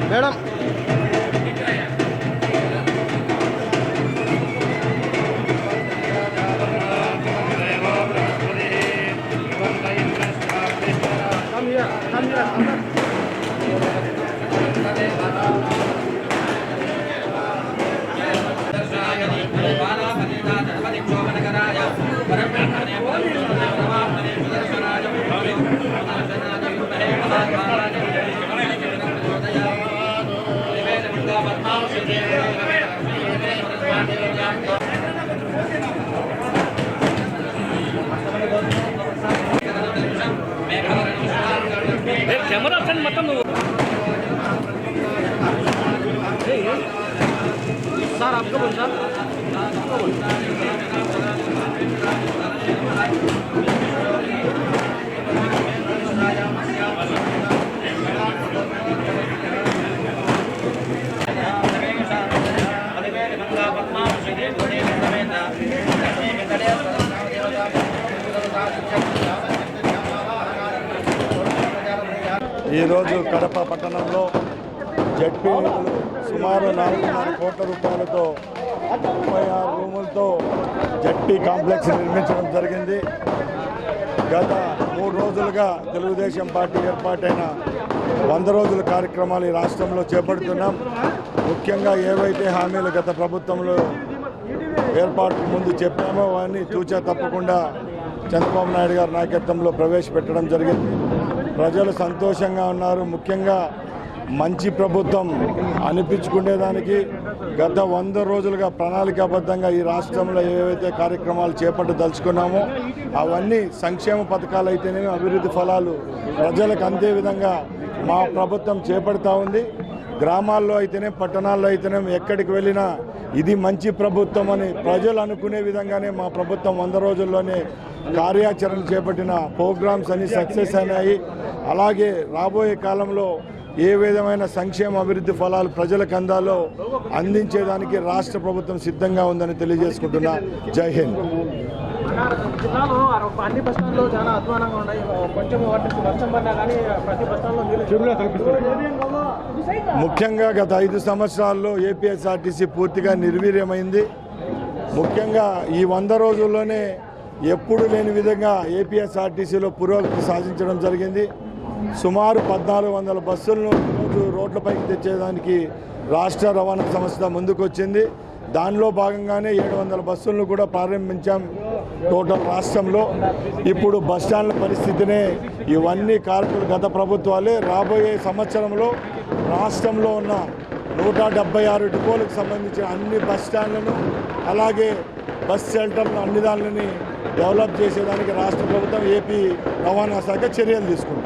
Madam camera मतलब sir आपको बोल सर ఈరోజు కడప పట్టణంలో జడ్పీ నిధులు సుమారు 4.5 కోట్ల రూపాయలతో 36 రూములతో జడ్పీ కాంప్లెక్స్ నిర్మించడం జరిగింది. గత 3 రోజులుగా తెలుగుదేశం పార్టీ ఏర్పాటైన 100 రోజుల కార్యక్రమాలు ఈ రాష్ట్రంలో చేపడుతున్నాం. ముఖ్యంగా ఏవైతే హామీలు గత ప్రభుత్వంలో ఏర్పాటుకు ముందు చెప్పామో అవన్నీ తూచా తప్పకుండా చంద్రబాబు నాయుడు గారి నాయకత్వంలో ప్రవేశపెట్టడం జరిగింది. ప్రజలు సంతోషంగా ఉన్నారు. ముఖ్యంగా మంచి ప్రభుత్వం అనిపించుకునేదానికి గత 100 రోజులుగా ప్రణాళికాబద్ధంగా ఈ రాష్ట్రంలో ఏవైతే కార్యక్రమాలు చేపట్టదలుచుకున్నామో అవన్నీ సంక్షేమ పథకాలు అయితేనేమి అభివృద్ధి ఫలాలు ప్రజలకు అందే విధంగా మా ప్రభుత్వం చేపడతా ఉంది. గ్రామాల్లో అయితేనే పట్టణాల్లో అయితేనే ఎక్కడికి వెళ్ళినా ఇది మంచి ప్రభుత్వం అని ప్రజలు అనుకునే విధంగానే మా ప్రభుత్వం 100 రోజుల్లోనే కార్యాచరణ చేపట్టిన ప్రోగ్రామ్స్ అన్ని సక్సెస్ అయినాయి. అలాగే రాబోయే కాలంలో ఏ విధమైన సంక్షేమ అభివృద్ధి ఫలాలు ప్రజలకు అందాలో అందించేదానికి రాష్ట్ర ప్రభుత్వం సిద్ధంగా ఉందని తెలియజేసుకుంటున్నా. జై హింద్. జిల్లాలో అన్ని బస్టాండ్లో చాలా అధ్వానంగా ఉన్నాయి. కొంచెం వర్షం పడినా కానీ ప్రతి బస్టాండ్లో ముఖ్యంగా గత 5 సంవత్సరాల్లో ఏపీఎస్ఆర్టీసీ పూర్తిగా నిర్వీర్యమైంది. ముఖ్యంగా ఈ 100 రోజుల్లోనే ఎప్పుడు లేని విధంగా ఏపీఎస్ఆర్టీసీలో పురోగతి సాధించడం జరిగింది. సుమారు 1400 బస్సులను రోజు రోడ్లపైకి తెచ్చేదానికి రాష్ట్ర రవాణా సంస్థ ముందుకొచ్చింది. దానిలో భాగంగానే 700 బస్సులను కూడా ప్రారంభించాం టోటల్ రాష్ట్రంలో. ఇప్పుడు బస్టాండ్ల పరిస్థితినే ఇవన్నీ కారకులు గత ప్రభుత్వాలే. రాబోయే సంవత్సరంలో రాష్ట్రంలో ఉన్న 176 డిపోలకు సంబంధించిన అన్ని బస్టాండ్లను అలాగే బస్ షెల్టర్లను అన్ని దానిని డెవలప్ చేసేదానికి రాష్ట్ర ప్రభుత్వం ఏపీ రవాణా శాఖ చర్యలు తీసుకుంటుంది.